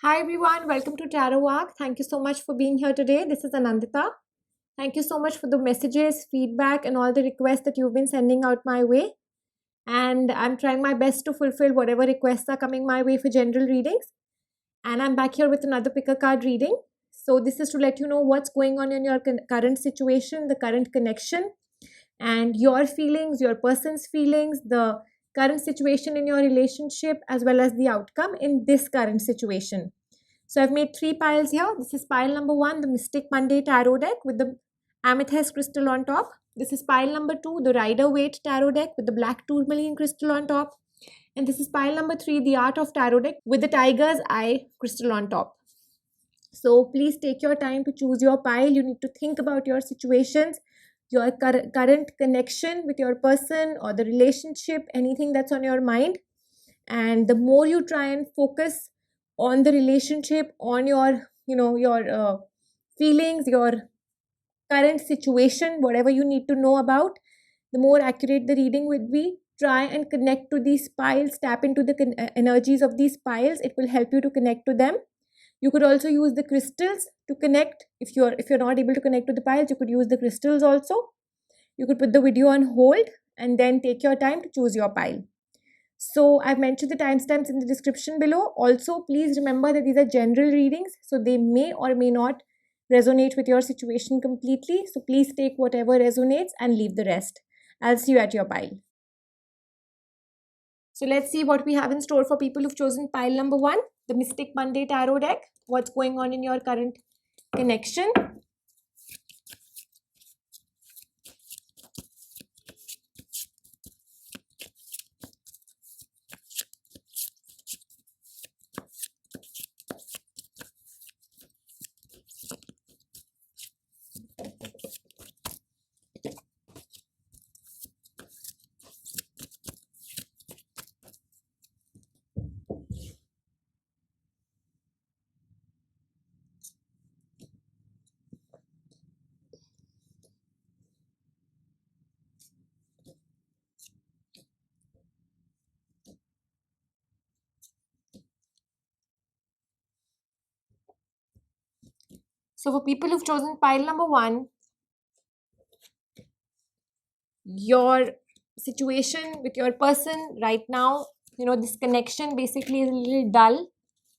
Hi everyone, welcome to Tarot Arc. Thank you so much for being here today. This is Anandita. Thank you so much for the messages, feedback, and all the requests that you've been sending out my way. And I'm trying my best to fulfill whatever requests are coming my way for general readings. And I'm back here with another pick a card reading. So, this is to let you know what's going on in your current situation, the current connection, and your feelings, your person's feelings, the current situation in your relationship, as well as the outcome in this current situation. So I've made three piles here. This is pile number one, the Mystic Monday Tarot deck with the amethyst crystal on top. This is pile number two, the Rider Waite Tarot deck with the black tourmaline crystal on top. And this is pile number three, the Art of Tarot deck with the Tiger's Eye crystal on top. So please take your time to choose your pile. You need to think about your situations, your current connection with your person or the relationship, anything that's on your mind. And the more you try and focus on the relationship, on your your feelings, your current situation, whatever you need to know about, the more accurate the reading would be. Try and connect to these piles, tap into the energies of these piles. It will help you to connect to them. You could also use the crystals to connect. If you're not able to connect to the piles, you could use the crystals also. You could put the video on hold and then take your time to choose your pile. So I've mentioned the timestamps in the description below. Also, please remember that these are general readings, so they may or may not resonate with your situation completely. So please take whatever resonates and leave the rest. I'll see you at your pile. So let's see what we have in store for people who've chosen pile number one, the Mystic Monday Tarot deck. What's going on in your current connection? So for people who've chosen pile number one, your situation with your person right now, this connection basically is a little dull.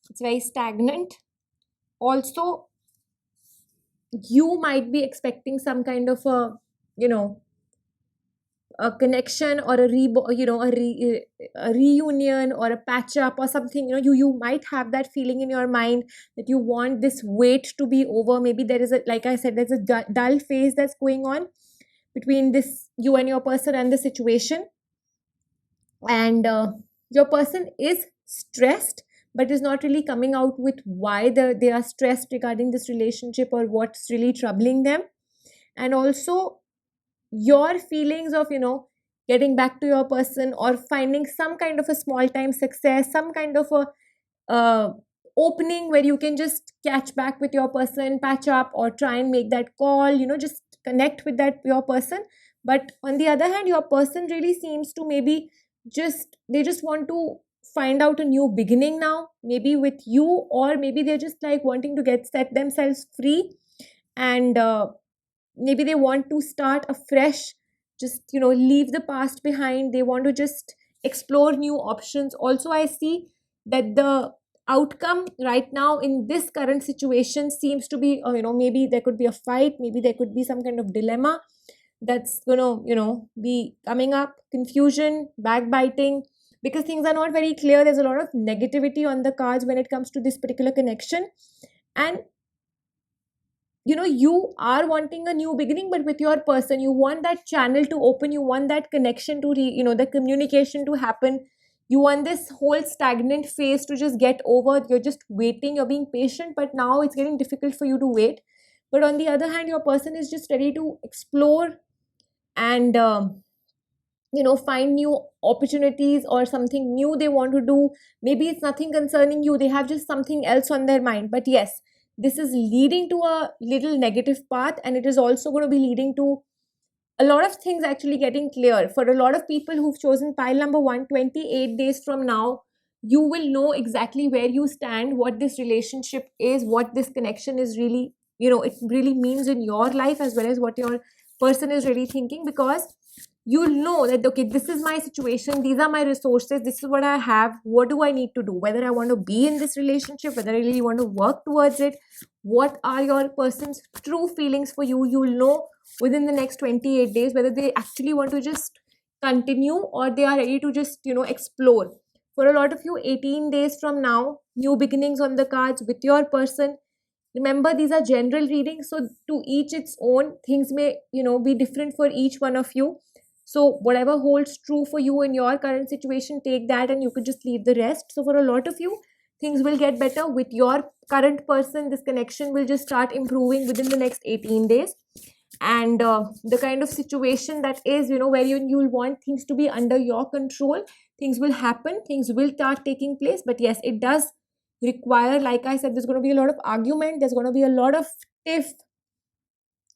It's very stagnant. Also, you might be expecting some kind of you know a connection or a reunion or a patch up or something. You might have that feeling in your mind that you want this wait to be over. Maybe there is a, like I said, there's a dull phase that's going on between this you and your person and the situation. And your person is stressed, but is not really coming out with why they are stressed regarding this relationship or what's really troubling them. And also your feelings of getting back to your person or finding some kind of a small time success, some kind of a opening where you can just catch back with your person, patch up, or try and make that call, just connect with that your person. But on the other hand, your person really seems to maybe they just want to find out a new beginning now, maybe with you, or maybe they're just like wanting to set themselves free. And maybe they want to start afresh, just leave the past behind. They want to just explore new options. Also, I see that the outcome right now in this current situation seems to be maybe there could be a fight, maybe there could be some kind of dilemma that's gonna be coming up, confusion, backbiting, because things are not very clear. There's a lot of negativity on the cards when it comes to this particular connection. And you are wanting a new beginning, but with your person you want that channel to open, you want that connection to the communication to happen. You want this whole stagnant phase to just get over. You're just waiting, you're being patient, but now it's getting difficult for you to wait. But on the other hand, your person is just ready to explore and find new opportunities or something new they want to do. Maybe it's nothing concerning you, they have just something else on their mind. But yes, this is leading to a little negative path, and it is also going to be leading to a lot of things actually getting clear. For a lot of people who've chosen pile number 128 days from now, you will know exactly where you stand, what this relationship is, what this connection is really, it really means in your life, as well as what your person is really thinking. Because you'll know that, okay, this is my situation, these are my resources, this is what I have, what do I need to do, whether I want to be in this relationship, whether I really want to work towards it, what are your person's true feelings for you. You'll know within the next 28 days whether they actually want to just continue, or they are ready to just explore. For a lot of you, 18 days from now, new beginnings on the cards with your person. Remember, these are general readings, so to each its own. Things may be different for each one of you. So whatever holds true for you in your current situation, take that, and you could just leave the rest. So for a lot of you, things will get better with your current person. This connection will just start improving within the next 18 days. And the kind of situation that is, where you'll want things to be under your control, things will happen, things will start taking place. But yes, it does require, like I said, there's going to be a lot of argument, there's going to be a lot of stiff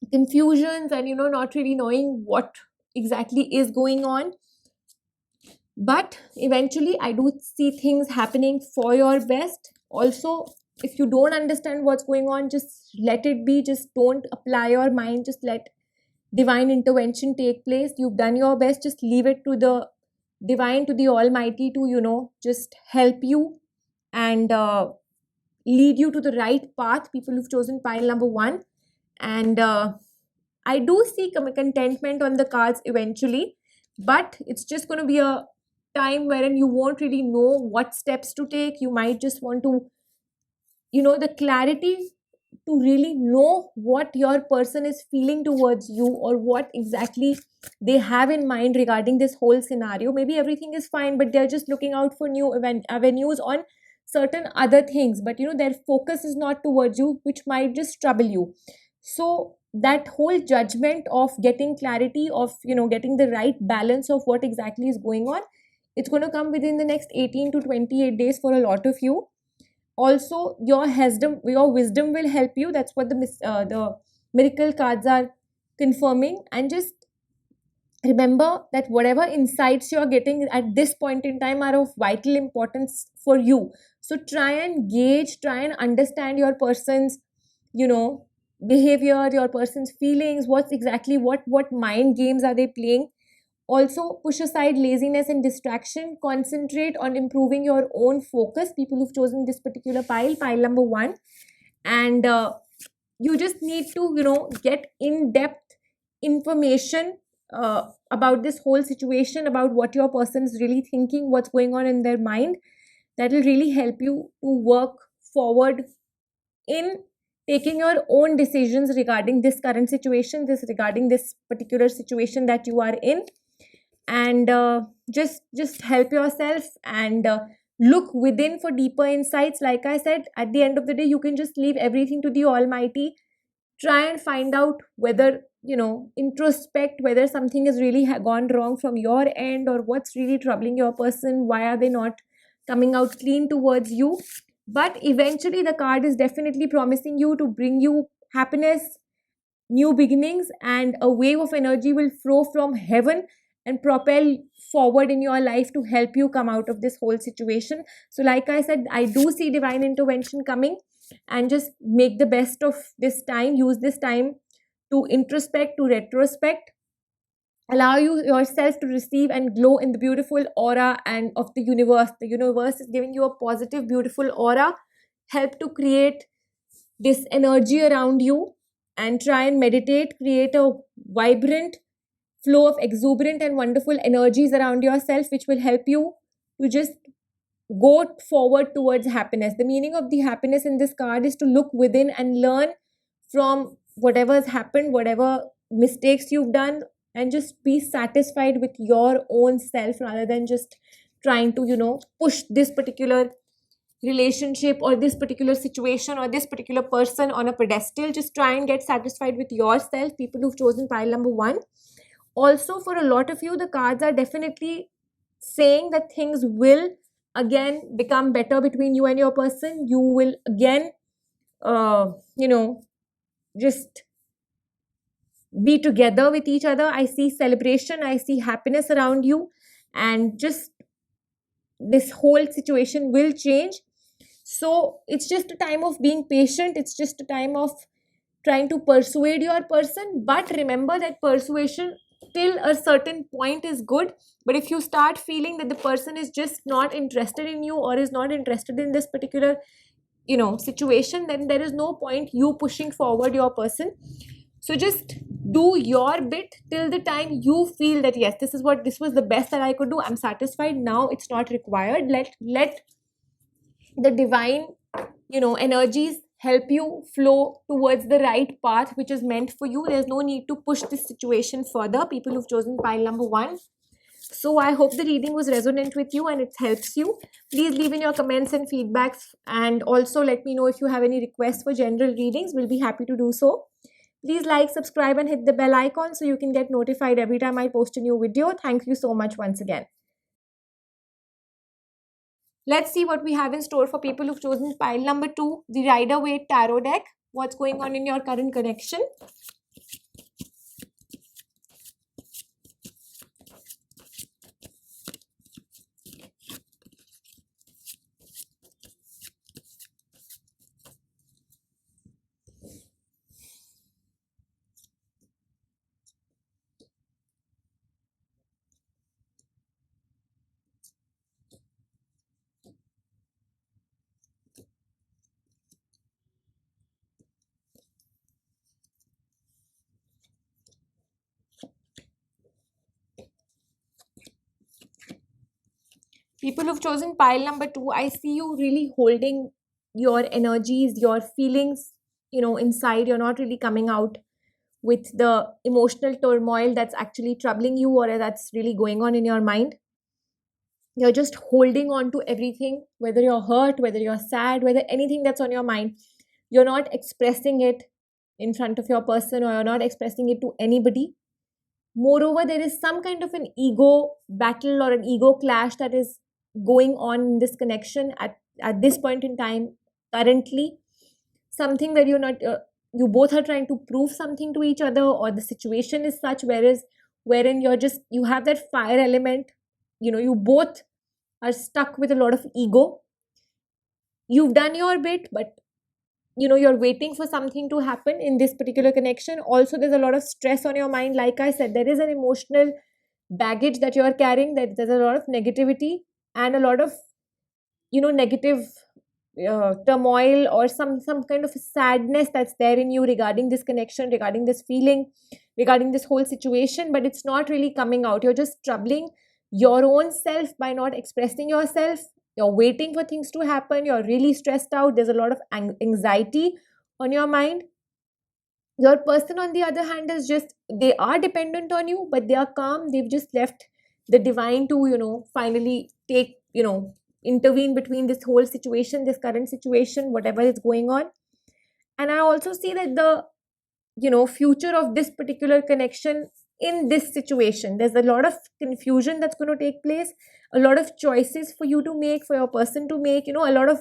confusions, and not really knowing what exactly is going on. But eventually, I do see things happening for your best. Also, if you don't understand what's going on, just let it be. Just don't apply your mind, just let divine intervention take place. You've done your best, just leave it to the divine, to the almighty, to just help you and lead you to the right path. People who've chosen pile number 1. And I do see contentment on the cards eventually, but it's just going to be a time wherein you won't really know what steps to take. You might just want to, the clarity to really know what your person is feeling towards you, or what exactly they have in mind regarding this whole scenario. Maybe everything is fine, but they're just looking out for new avenues on certain other things, but their focus is not towards you, which might just trouble you. So that whole judgment of getting clarity, of getting the right balance of what exactly is going on, it's going to come within the next 18 to 28 days for a lot of you. Also, your wisdom will help you. That's what the miracle cards are confirming. And just remember that whatever insights you're getting at this point in time are of vital importance for you. So try and gauge, try and understand your person's behavior, your person's feelings, what mind games are they playing. Also, push aside laziness and distraction. Concentrate on improving your own focus. People who've chosen this particular pile number 1. And you just need to get in-depth information about this whole situation, about what your person is really thinking, what's going on in their mind. That will really help you to work forward in taking your own decisions regarding this current situation, regarding this particular situation that you are in. And just help yourself, and look within for deeper insights. Like I said, at the end of the day, you can just leave everything to the almighty. Try and find out whether introspect whether something has really gone wrong from your end, or what's really troubling your person, why are they not coming out clean towards you. But eventually, the card is definitely promising you to bring you happiness, new beginnings, and a wave of energy will flow from heaven and propel forward in your life to help you come out of this whole situation. So like I said, I do see divine intervention coming. And just make the best of this time. Use this time to introspect, to retrospect. Allow yourself to receive and glow in the beautiful aura and of the universe. The universe is giving you a positive, beautiful aura. Help to create this energy around you, and try and meditate. Create a vibrant flow of exuberant and wonderful energies around yourself, which will help you to just go forward towards happiness. The meaning of the happiness in this card is to look within and learn from whatever has happened, whatever mistakes you've done, and just be satisfied with your own self, rather than just trying to push this particular relationship or this particular situation or this particular person on a pedestal. Just try and get satisfied with yourself, people who've chosen pile number 1. Also, for a lot of you, the cards are definitely saying that things will again become better between you and your person. You will again just be together with each other. I see celebration, I see happiness around you. And just this whole situation will change. So it's just a time of being patient, it's just a time of trying to persuade your person. But remember that persuasion till a certain point is good, but if you start feeling that the person is just not interested in you or is not interested in this particular situation, then there is no point you pushing forward your person. So just do your bit till the time you feel that yes, this was the best that I could do, I'm satisfied now, it's not required. Let the divine energies help you flow towards the right path which is meant for you. There's no need to push this situation further, people who've chosen pile number 1. So I hope the reading was resonant with you and it helps you. Please leave in your comments and feedbacks, and also let me know if you have any requests for general readings. We'll be happy to do so. Please like, subscribe and hit the bell icon so you can get notified every time I post a new video. Thank you so much once again. Let's see what we have in store for people who've chosen pile number 2, the Rider-Waite Tarot deck. What's going on in your current connection? People who've chosen pile number 2, I see you really holding your energies, your feelings, inside. You're not really coming out with the emotional turmoil that's actually troubling you or that's really going on in your mind. You're just holding on to everything, whether you're hurt, whether you're sad, whether anything that's on your mind. You're not expressing it in front of your person, or you're not expressing it to anybody. Moreover, there is some kind of an ego battle or an ego clash that is going on in this connection at this point in time currently. Something that you're not you both are trying to prove something to each other, or the situation is such wherein you have that fire element. You both are stuck with a lot of ego. You've done your bit, but you're waiting for something to happen in this particular connection. Also, there's a lot of stress on your mind. Like I said, there is an emotional baggage that you're carrying, that there's a lot of negativity and a lot of negative turmoil, or some kind of sadness that's there in you regarding this connection, regarding this feeling, regarding this whole situation, but it's not really coming out. You're just troubling your own self by not expressing yourself. You're waiting for things to happen. You're really stressed out. There's a lot of anxiety on your mind. Your person, on the other hand, is just, they are dependent on you, but they are calm. They've just left the divine to finally take intervene between this whole situation, this current situation, whatever is going on. And I also see that the future of this particular connection in this situation, there's a lot of confusion that's going to take place, a lot of choices for you to make, for your person to make, a lot of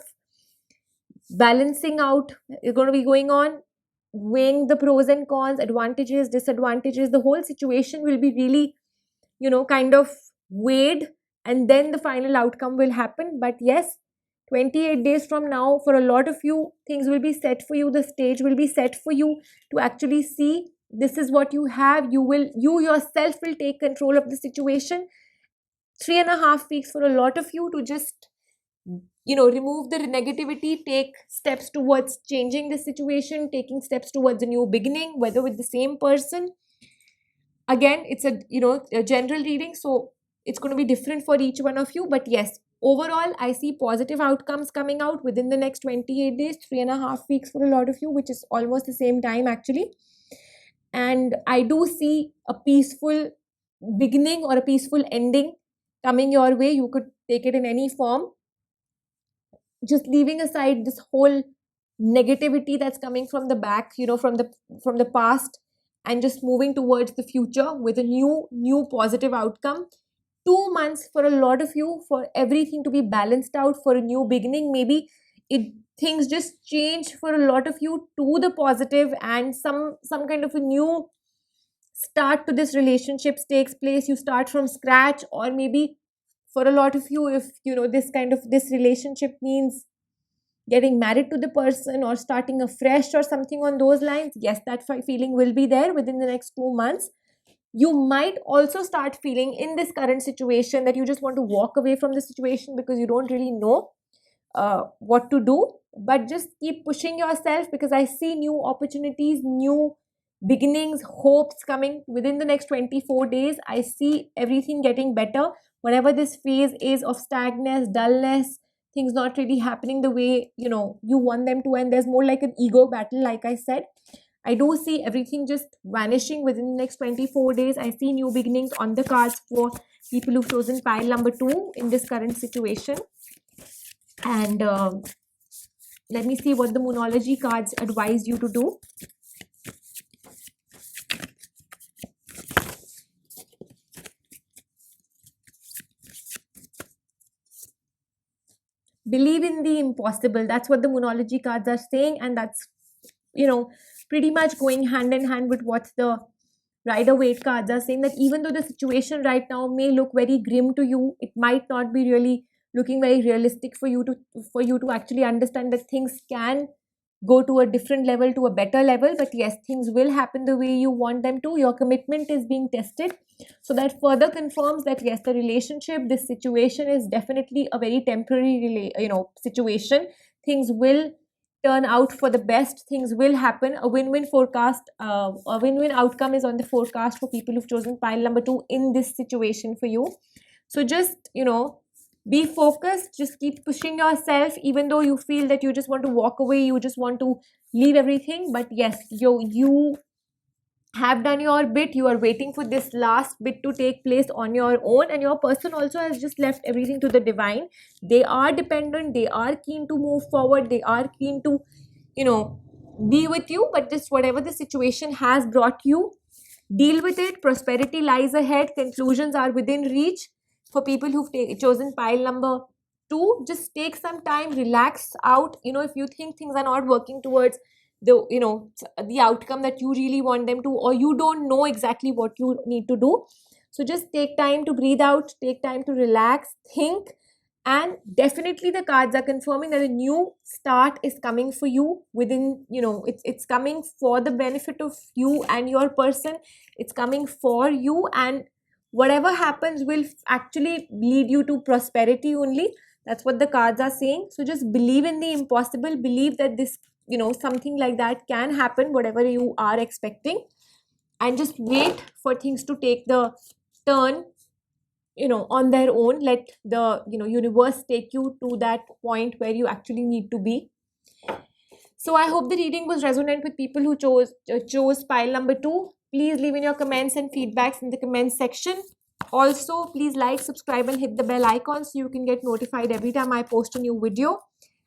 balancing out is going to be going on, weighing the pros and cons, advantages, disadvantages. The whole situation will be really kind of weighed, and then the final outcome will happen. But yes, 28 days from now, for a lot of you, things will be set for you. The stage will be set for you to actually see this is what you have. You yourself will take control of the situation. 3.5 weeks for a lot of you to just remove the negativity, take steps towards changing the situation, taking steps towards a new beginning, whether with the same person. Again, it's a general reading, so it's going to be different for each one of you. But yes, overall, I see positive outcomes coming out within the next 28 days, 3.5 weeks for a lot of you, which is almost the same time actually. And I do see a peaceful beginning or a peaceful ending coming your way. You could take it in any form. Just leaving aside this whole negativity that's coming from the back, from the past, and just moving towards the future with a new positive outcome. 2 months for a lot of you, for everything to be balanced out, for a new beginning. Maybe things just change for a lot of you to the positive, and some kind of a new start to this relationships takes place. You start from scratch, or maybe For a lot of you, if this relationship means getting married to the person or starting afresh or something on those lines, yes, that feeling will be there within the next 2 months. You might also start feeling in this current situation that you just want to walk away from the situation because you don't really know what to do. But just keep pushing yourself, because I see new opportunities, new beginnings, hopes coming within the next 24 days. I see everything getting better. Whatever this phase is of stagnance, dullness, things not really happening the way you want them to, and there's more like an ego battle, like I said. I do see everything just vanishing within the next 24 days. I see new beginnings on the cards for people who've chosen pile number 2 in this current situation. And let me see what the Moonology cards advise you to do. Believe in the impossible. That's what the Moonology cards are saying, and that's pretty much going hand in hand with what the Rider-Waite cards are saying, that even though the situation right now may look very grim to you, it might not be really looking very realistic for you to actually understand that things can go to a different level, to a better level. But yes, things will happen the way you want them to. Your commitment is being tested, so that further confirms that yes, the relationship, this situation is definitely a very temporary situation. Things will turn out for the best. Things will happen. A win-win forecast, a win-win outcome is on the forecast for people who've chosen pile number 2 in this situation for you. So just be focused, just keep pushing yourself, even though you feel that you just want to walk away, you just want to leave everything. But yes, you have done your bit. You are waiting for this last bit to take place on your own, and your person also has just left everything to the divine. They are dependent, they are keen to move forward, they are keen to be with you. But just whatever the situation has brought you, deal with it. Prosperity lies ahead. Conclusions are within reach. For people who've chosen pile number 2, just take some time, relax out. If you think things are not working towards the outcome that you really want them to, or you don't know exactly what you need to do, so just take time to breathe out, take time to relax, think. And definitely the cards are confirming that a new start is coming for you within it's coming for the benefit of you and your person. It's coming for you, and whatever happens will actually lead you to prosperity only. That's what the cards are saying. So just believe in the impossible. Believe that this something like that can happen, whatever you are expecting, and just wait for things to take the turn on their own. Let the universe take you to that point where you actually need to be. So I hope the reading was resonant with people who chose pile number 2. Please leave in your comments and feedbacks in the comments section. Also, please like, subscribe, and hit the bell icon so you can get notified every time I post a new video.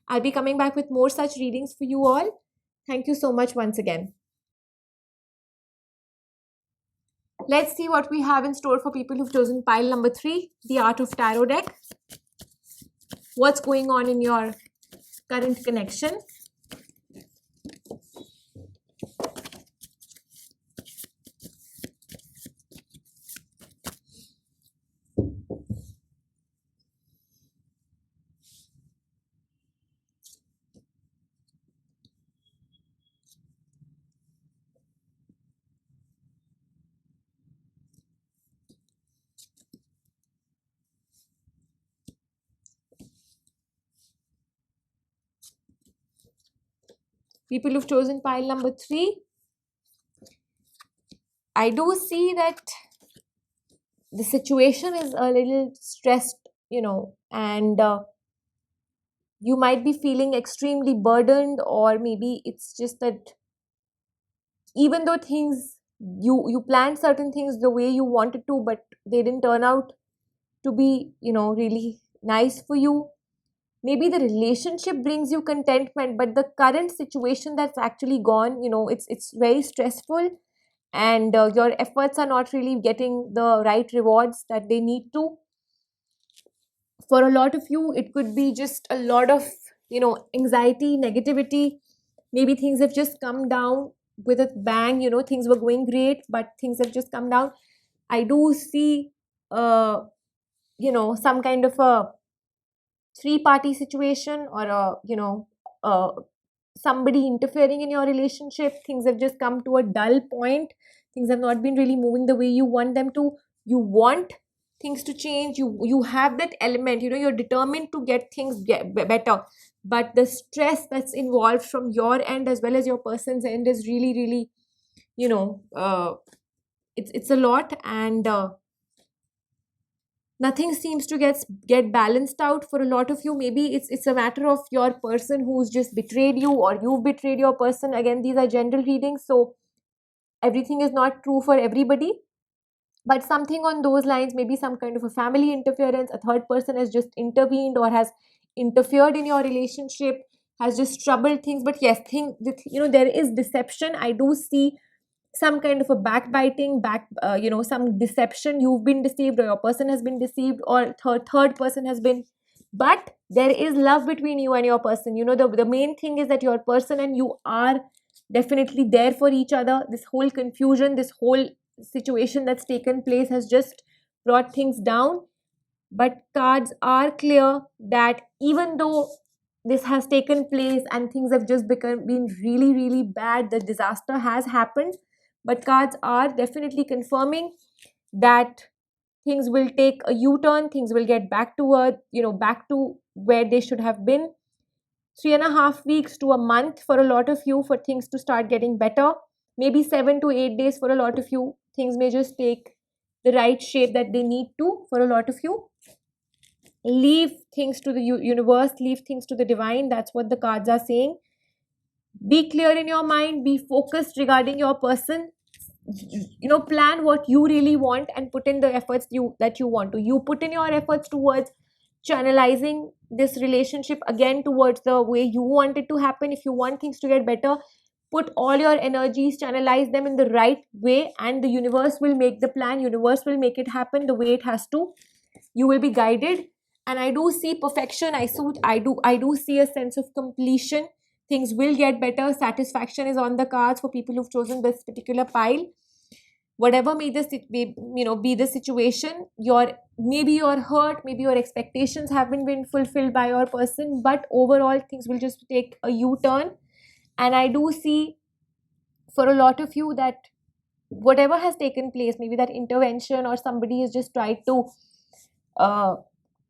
I'll be coming back with more such readings for you all. Thank you so much once again. Let's see what we have in store for people who've chosen pile number 3, the Art of Tarot deck. What's going on in your current connection? People who've chosen pile number 3, I do see that the situation is a little stressed, and you might be feeling extremely burdened, or maybe it's just that even though things, you planned certain things the way you wanted to, but they didn't turn out to be really nice for you. Maybe the relationship brings you contentment, but the current situation that's actually gone, it's very stressful, and your efforts are not really getting the right rewards that they need to. For a lot of you, it could be just a lot of anxiety, negativity. Maybe things have just come down with a bang. Things were going great, but things have just come down. I do see some kind of a three-party situation, or uh, somebody interfering in your relationship. Things have just come to a dull point. Things have not been really moving the way you want them to. You want things to change. You have that element. You're determined to get things better. But the stress that's involved from your end as well as your person's end is really, really, you know, it's a lot, and nothing seems to get balanced out for a lot of you. Maybe it's a matter of your person who's just betrayed you, or you've betrayed your person. Again, these are general readings, so everything is not true for everybody, but something on those lines. Maybe some kind of a family interference, a third person has just intervened or has interfered in your relationship, has just troubled things. But yes, there is deception. I do see some kind of a backbiting, some deception. You've been deceived, or your person has been deceived, or third person has been. But there is love between you and your person. The main thing is that your person and you are definitely there for each other. This whole confusion, this whole situation that's taken place has just brought things down. But cards are clear that even though this has taken place and things have just been really, really bad, the disaster has happened, but cards are definitely confirming that things will take a U-turn. Things will get back to back to where they should have been. 3.5 weeks to a month for a lot of you for things to start getting better. Maybe 7 to 8 days for a lot of you. Things may just take the right shape that they need to for a lot of you. Leave things to the universe, leave things to the divine. That's what the cards are saying. Be clear in your mind, be focused regarding your person. Plan what you really want and put in the efforts that you want to. You put in your efforts towards channelizing this relationship again towards the way you want it to happen. If you want things to get better, put all your energies, channelize them in the right way, and the universe will make the plan. Universe will make it happen the way it has to. You will be guided, and I do see perfection. I do see a sense of completion. Things will get better. Satisfaction is on the cards for people who've chosen this particular pile. Whatever may be the situation, maybe you're hurt, maybe your expectations haven't been fulfilled by your person, but overall things will just take a U-turn. And I do see for a lot of you that whatever has taken place, maybe that intervention or somebody has just tried to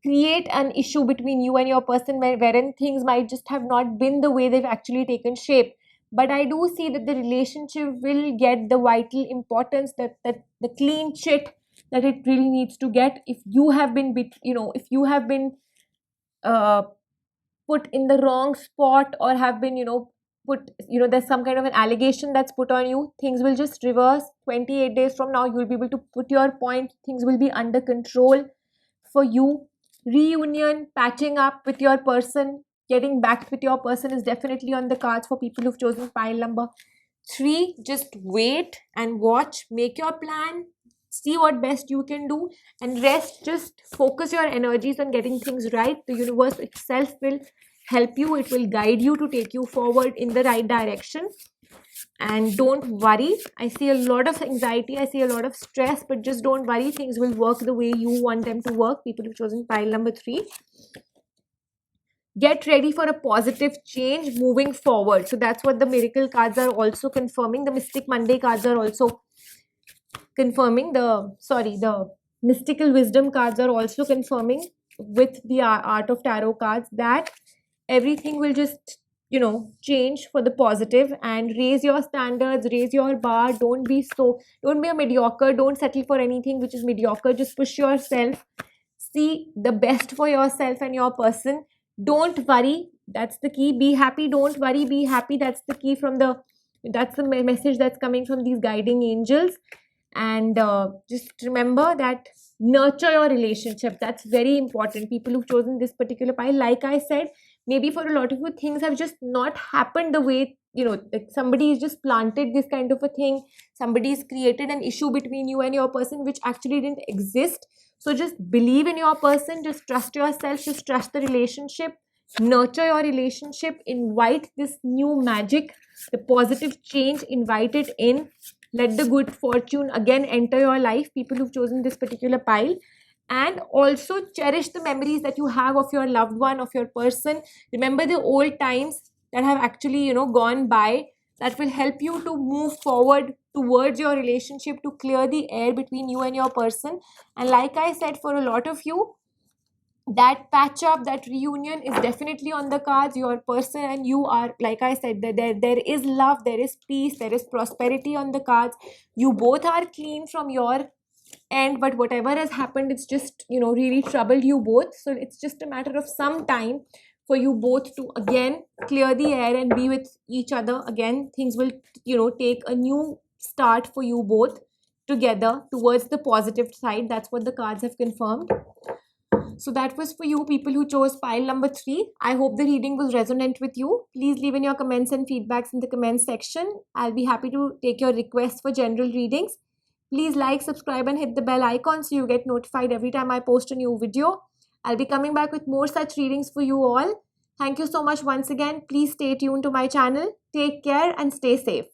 create an issue between you and your person wherein things might just have not been the way they've actually taken shape. But I do see that the relationship will get the vital importance, that the clean chit that it really needs to get. If you have been put in the wrong spot, or have been put, there's some kind of an allegation that's put on you, things will just reverse. 28 days from now, you'll be able to put your point. Things will be under control for you. Reunion, patching up with your person, getting back with your person is definitely on the cards for people who've chosen pile number 3. Just wait and watch, make your plan, see what best you can do, and rest. Just focus your energies on getting things right. The universe itself will help you. It will guide you to take you forward in the right direction. And don't worry. I see a lot of anxiety, I see a lot of stress, but just don't worry. Things will work the way you want them to work. People who've chosen pile number 3, get ready for a positive change moving forward. So that's what the miracle cards are also confirming. The Mystic Monday cards are also confirming. The mystical wisdom cards are also confirming with the art of tarot cards that everything will just change for the positive. And raise your standards, raise your bar. Don't be a mediocre. Don't settle for anything which is mediocre. Just push yourself, see the best for yourself and your person. Don't worry, that's the key. Be happy, don't worry, be happy. That's the key that's the message that's coming from these guiding angels. And just remember that nurture your relationship. That's very important. People who've chosen this particular pile, like I said, maybe for a lot of you, things have just not happened the way, like somebody's just planted this kind of a thing. Somebody's created an issue between you and your person which actually didn't exist. So just believe in your person, just trust yourself, just trust the relationship, nurture your relationship, invite this new magic, the positive change, invite it in. Let the good fortune again enter your life, people who've chosen this particular pile. and also cherish the memories that you have of your loved one, of your person. Remember the old times that have actually, gone by. That will help you to move forward towards your relationship, to clear the air between you and your person. And like I said, for a lot of you, that patch up, that reunion is definitely on the cards. Your person and you are, like I said, there is love, there is peace, there is prosperity on the cards. You both are clean from your end, but whatever has happened, it's just, really troubled you both. So it's just a matter of some time for you both to again clear the air and be with each other again. Things will, take a new start for you both together towards the positive side. That's what the cards have confirmed. So that was for you people who chose pile number 3. I hope the reading was resonant with you. Please leave in your comments and feedbacks in the comments section. I'll be happy to take your requests for general readings. Please like, subscribe and hit the bell icon so you get notified every time I post a new video. I'll be coming back with more such readings for you all. Thank you so much once again. Please stay tuned to my channel. Take care and stay safe.